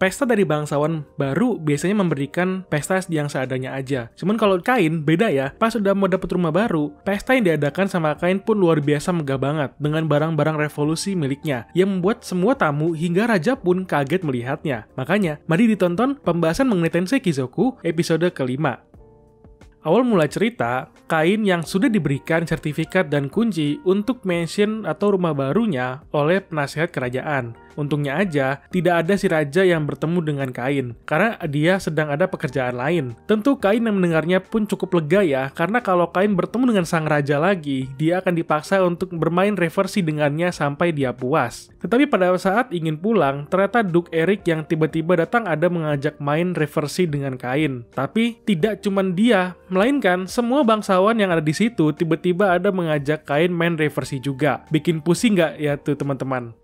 Pesta dari bangsawan baru biasanya memberikan pesta yang seadanya aja. Cuman kalau Kain beda ya, pas udah mau dapet rumah baru, pesta yang diadakan sama Kain pun luar biasa megah banget dengan barang-barang revolusi miliknya yang membuat semua tamu hingga raja pun kaget melihatnya. Makanya, mari ditonton pembahasan mengenai Tensei Kizoku episode kelima. Awal mula cerita, Kain yang sudah diberikan sertifikat dan kunci untuk mansion atau rumah barunya oleh penasihat kerajaan. Untungnya aja, tidak ada si raja yang bertemu dengan Kain, karena dia sedang ada pekerjaan lain. Tentu Kain yang mendengarnya pun cukup lega ya, karena kalau Kain bertemu dengan sang raja lagi, dia akan dipaksa untuk bermain reversi dengannya sampai dia puas. Tetapi pada saat ingin pulang, ternyata Duke Eric yang tiba-tiba datang ada mengajak main reversi dengan Kain. Tapi tidak cuma dia, melainkan semua bangsawan yang ada di situ tiba-tiba ada mengajak Kain main reversi juga. Bikin pusing nggak ya tuh teman-teman?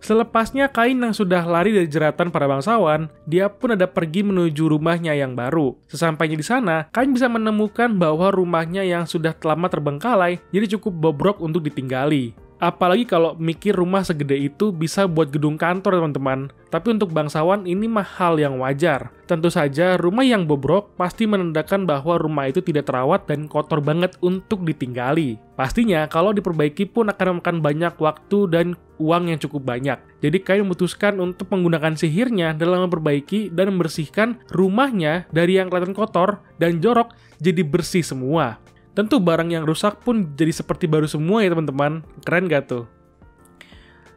Selepasnya Kain yang sudah lari dari jeratan para bangsawan, dia pun ada pergi menuju rumahnya yang baru. Sesampainya di sana, Kain bisa menemukan bahwa rumahnya yang sudah lama terbengkalai jadi cukup bobrok untuk ditinggali. Apalagi kalau mikir rumah segede itu bisa buat gedung kantor teman-teman. Tapi untuk bangsawan ini mah hal yang wajar. Tentu saja rumah yang bobrok pasti menandakan bahwa rumah itu tidak terawat dan kotor banget untuk ditinggali. Pastinya kalau diperbaiki pun akan memakan banyak waktu dan uang yang cukup banyak. Jadi Kain memutuskan untuk menggunakan sihirnya dalam memperbaiki dan membersihkan rumahnya dari yang kelihatan kotor dan jorok jadi bersih semua. Tentu barang yang rusak pun jadi seperti baru semua ya teman-teman. Keren gak tuh?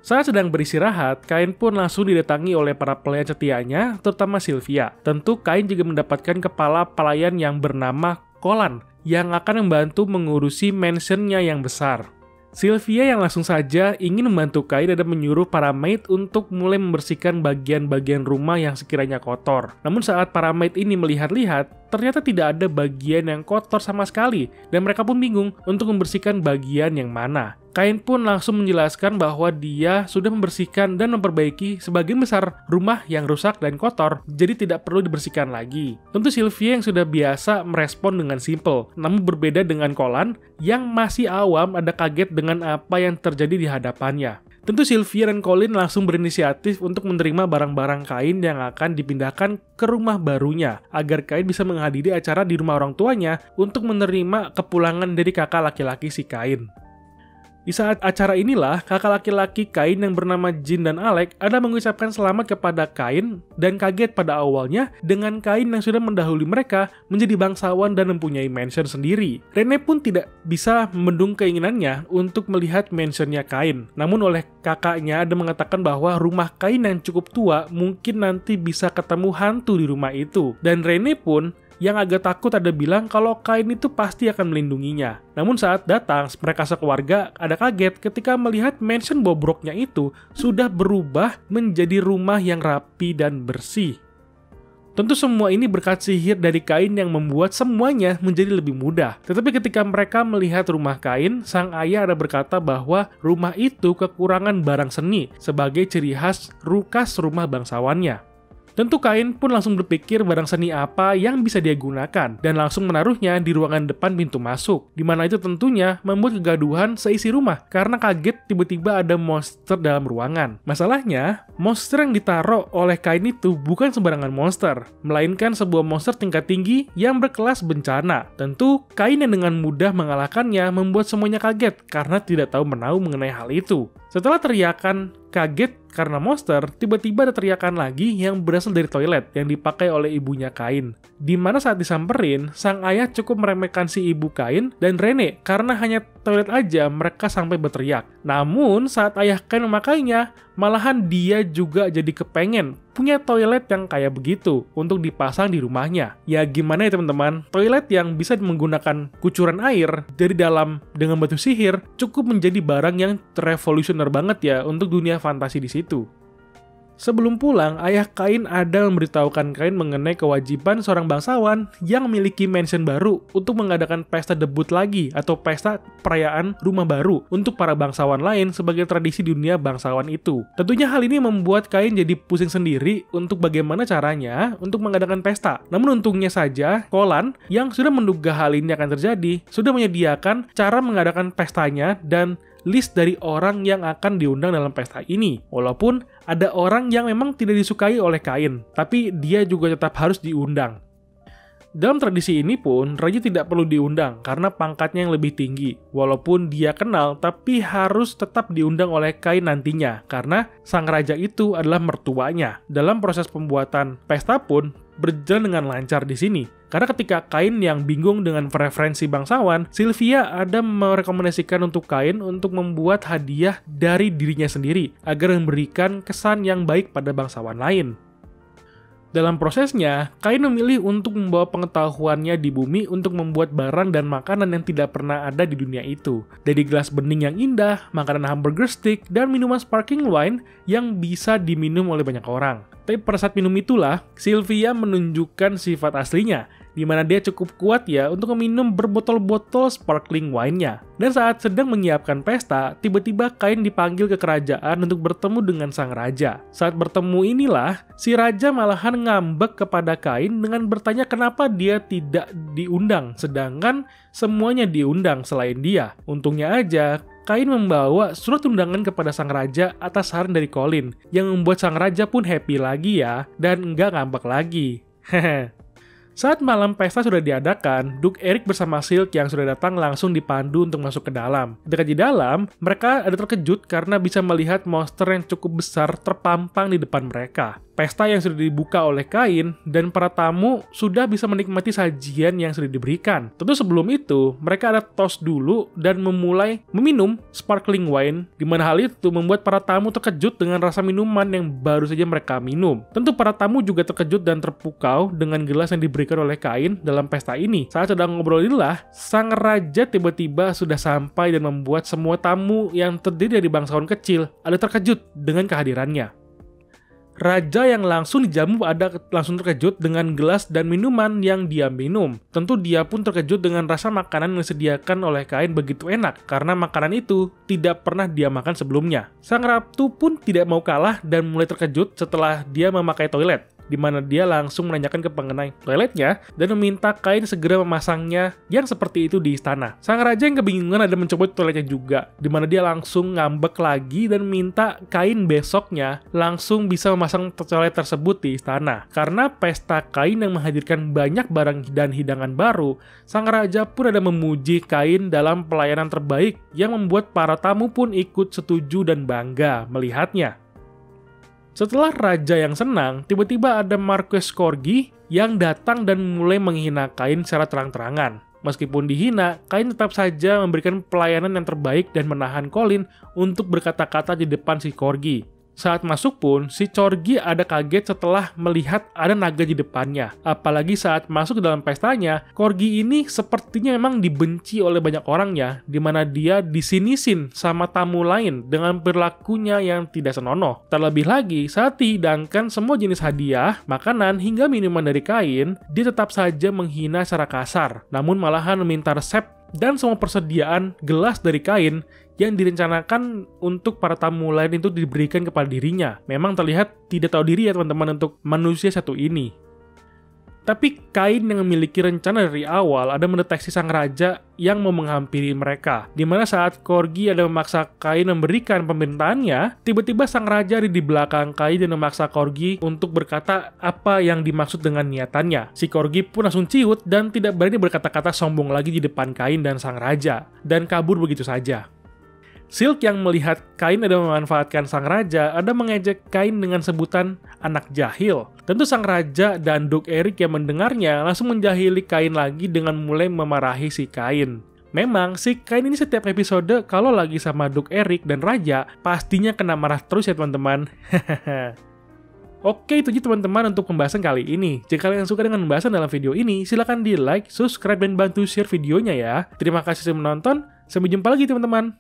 Saat sedang beristirahat, Kain pun langsung didatangi oleh para pelayan setianya, terutama Sylvia. Tentu Kain juga mendapatkan kepala pelayan yang bernama Kolan, yang akan membantu mengurusi mansionnya yang besar. Sylvia yang langsung saja ingin membantu Kain dan menyuruh para maid untuk mulai membersihkan bagian-bagian rumah yang sekiranya kotor. Namun saat para maid ini melihat-lihat, ternyata tidak ada bagian yang kotor sama sekali, dan mereka pun bingung untuk membersihkan bagian yang mana. Kain pun langsung menjelaskan bahwa dia sudah membersihkan dan memperbaiki sebagian besar rumah yang rusak dan kotor, jadi tidak perlu dibersihkan lagi. Tentu Sylvia yang sudah biasa merespon dengan simple, namun berbeda dengan Kolan yang masih awam ada kaget dengan apa yang terjadi di hadapannya. Tentu Sylvia dan Colin langsung berinisiatif untuk menerima barang-barang Kain yang akan dipindahkan ke rumah barunya, agar Kain bisa menghadiri acara di rumah orang tuanya untuk menerima kepulangan dari kakak laki-laki si Kain. Di saat acara inilah, kakak laki-laki Kain yang bernama Jin dan Alec ada mengucapkan selamat kepada Kain dan kaget pada awalnya dengan Kain yang sudah mendahului mereka menjadi bangsawan dan mempunyai mansion sendiri. Rene pun tidak bisa membendung keinginannya untuk melihat mansionnya Kain. Namun oleh kakaknya ada mengatakan bahwa rumah Kain yang cukup tua mungkin nanti bisa ketemu hantu di rumah itu. Dan Rene pun yang agak takut ada bilang kalau Kain itu pasti akan melindunginya. Namun saat datang, mereka sekeluarga ada kaget ketika melihat mansion bobroknya itu sudah berubah menjadi rumah yang rapi dan bersih. Tentu semua ini berkat sihir dari Kain yang membuat semuanya menjadi lebih mudah. Tetapi ketika mereka melihat rumah Kain, sang ayah ada berkata bahwa rumah itu kekurangan barang seni sebagai ciri khas rukas rumah bangsawannya. Tentu Kain pun langsung berpikir barang seni apa yang bisa dia gunakan dan langsung menaruhnya di ruangan depan pintu masuk, di mana itu tentunya membuat kegaduhan seisi rumah karena kaget tiba-tiba ada monster dalam ruangan. Masalahnya, monster yang ditaruh oleh Kain itu bukan sembarangan monster, melainkan sebuah monster tingkat tinggi yang berkelas bencana. Tentu Kain yang dengan mudah mengalahkannya membuat semuanya kaget karena tidak tahu menahu mengenai hal itu. Setelah teriakan kaget karena monster, tiba-tiba ada teriakan lagi yang berasal dari toilet yang dipakai oleh ibunya Kain. Di mana saat disamperin, sang ayah cukup meremehkan si ibu Kain dan Rene karena hanya toilet aja mereka sampai berteriak. Namun saat ayah Kain memakainya, malahan dia juga jadi kepengen punya toilet yang kayak begitu untuk dipasang di rumahnya. Ya gimana ya teman-teman, toilet yang bisa menggunakan kucuran air dari dalam dengan batu sihir cukup menjadi barang yang revolusioner banget ya untuk dunia fantasi di situ. Sebelum pulang, ayah Kain ada memberitahukan Kain mengenai kewajiban seorang bangsawan yang memiliki mansion baru untuk mengadakan pesta debut lagi atau pesta perayaan rumah baru untuk para bangsawan lain sebagai tradisi dunia bangsawan itu. Tentunya hal ini membuat Kain jadi pusing sendiri untuk bagaimana caranya untuk mengadakan pesta. Namun untungnya saja, Kolan yang sudah menduga hal ini akan terjadi, sudah menyediakan cara mengadakan pestanya dan list dari orang yang akan diundang dalam pesta ini. Walaupun ada orang yang memang tidak disukai oleh Kain, tapi dia juga tetap harus diundang. Dalam tradisi ini pun, raja tidak perlu diundang karena pangkatnya yang lebih tinggi. Walaupun dia kenal, tapi harus tetap diundang oleh Kain nantinya, karena sang raja itu adalah mertuanya. Dalam proses pembuatan pesta pun berjalan dengan lancar di sini. Karena ketika Kain yang bingung dengan preferensi bangsawan, Sylvia ada merekomendasikan untuk Kain untuk membuat hadiah dari dirinya sendiri, agar memberikan kesan yang baik pada bangsawan lain. Dalam prosesnya, Kain memilih untuk membawa pengetahuannya di bumi untuk membuat barang dan makanan yang tidak pernah ada di dunia itu. Dari gelas bening yang indah, makanan hamburger stick, dan minuman sparkling wine yang bisa diminum oleh banyak orang. Tapi pada saat minum itulah, Sylvia menunjukkan sifat aslinya, di mana dia cukup kuat ya untuk meminum berbotol-botol sparkling wine-nya. Dan saat sedang menyiapkan pesta, tiba-tiba Kain dipanggil ke kerajaan untuk bertemu dengan sang raja. Saat bertemu inilah, si raja malahan ngambek kepada Kain dengan bertanya kenapa dia tidak diundang, sedangkan semuanya diundang selain dia. Untungnya aja, Kain membawa surat undangan kepada sang raja atas saran dari Colin, yang membuat sang raja pun happy lagi ya, dan nggak ngambek lagi. Hehe. Saat malam pesta sudah diadakan, Duke Eric bersama Silk yang sudah datang langsung dipandu untuk masuk ke dalam. Dekat di dalam, mereka ada terkejut karena bisa melihat monster yang cukup besar terpampang di depan mereka. Pesta yang sudah dibuka oleh Kain dan para tamu sudah bisa menikmati sajian yang sudah diberikan. Tentu sebelum itu, mereka ada toast dulu dan memulai meminum sparkling wine, di mana hal itu membuat para tamu terkejut dengan rasa minuman yang baru saja mereka minum. Tentu para tamu juga terkejut dan terpukau dengan gelas yang diberikan oleh Kain dalam pesta ini. Saat sedang ngobrol inilah, sang raja tiba-tiba sudah sampai dan membuat semua tamu yang terdiri dari bangsawan kecil ada terkejut dengan kehadirannya. Raja yang langsung dijamu ada langsung terkejut dengan gelas dan minuman yang dia minum. Tentu dia pun terkejut dengan rasa makanan yang disediakan oleh Kain begitu enak, karena makanan itu tidak pernah dia makan sebelumnya. Sang ratu pun tidak mau kalah dan mulai terkejut setelah dia memakai toilet, di mana dia langsung menanyakan ke pengenai toiletnya dan meminta Kain segera memasangnya yang seperti itu di istana. Sang raja yang kebingungan ada mencoba toiletnya juga, di mana dia langsung ngambek lagi dan minta Kain besoknya langsung bisa memasang toilet tersebut di istana. Karena pesta Kain yang menghadirkan banyak barang dan hidangan baru, sang raja pun ada memuji Kain dalam pelayanan terbaik yang membuat para tamu pun ikut setuju dan bangga melihatnya. Setelah raja yang senang, tiba-tiba ada Marquess Corgi yang datang dan mulai menghina Kain secara terang-terangan. Meskipun dihina, Kain tetap saja memberikan pelayanan yang terbaik dan menahan Colin untuk berkata-kata di depan si Corgi. Saat masuk pun, si Corgi ada kaget setelah melihat ada naga di depannya. Apalagi saat masuk ke dalam pestanya, Corgi ini sepertinya memang dibenci oleh banyak orang ya, di mana dia disinisin sama tamu lain dengan perilakunya yang tidak senonoh. Terlebih lagi, saat dihidangkan semua jenis hadiah, makanan, hingga minuman dari Kain, dia tetap saja menghina secara kasar, namun malahan meminta resep dan semua persediaan gelas dari Kain yang direncanakan untuk para tamu lain itu diberikan kepada dirinya. Memang terlihat tidak tahu diri ya teman-teman untuk manusia satu ini. Tapi Kain yang memiliki rencana dari awal ada mendeteksi sang raja yang mau menghampiri mereka. Dimana saat Corgi ada memaksa Kain memberikan pemerintahannya, tiba-tiba sang raja ada di belakang Kain dan memaksa Corgi untuk berkata apa yang dimaksud dengan niatannya. Si Corgi pun langsung ciut dan tidak berani berkata-kata sombong lagi di depan Kain dan sang raja, dan kabur begitu saja. Silk yang melihat Kain ada memanfaatkan sang raja ada mengejek Kain dengan sebutan anak jahil. Tentu sang raja dan Duke Eric yang mendengarnya langsung menjahili Kain lagi dengan mulai memarahi si Kain. Memang si Kain ini setiap episode kalau lagi sama Duke Eric dan raja pastinya kena marah terus ya teman-teman. Oke, itu aja teman-teman untuk pembahasan kali ini. Jika kalian suka dengan pembahasan dalam video ini, silahkan di like, subscribe, dan bantu share videonya ya. Terima kasih sudah menonton. Sampai jumpa lagi teman-teman.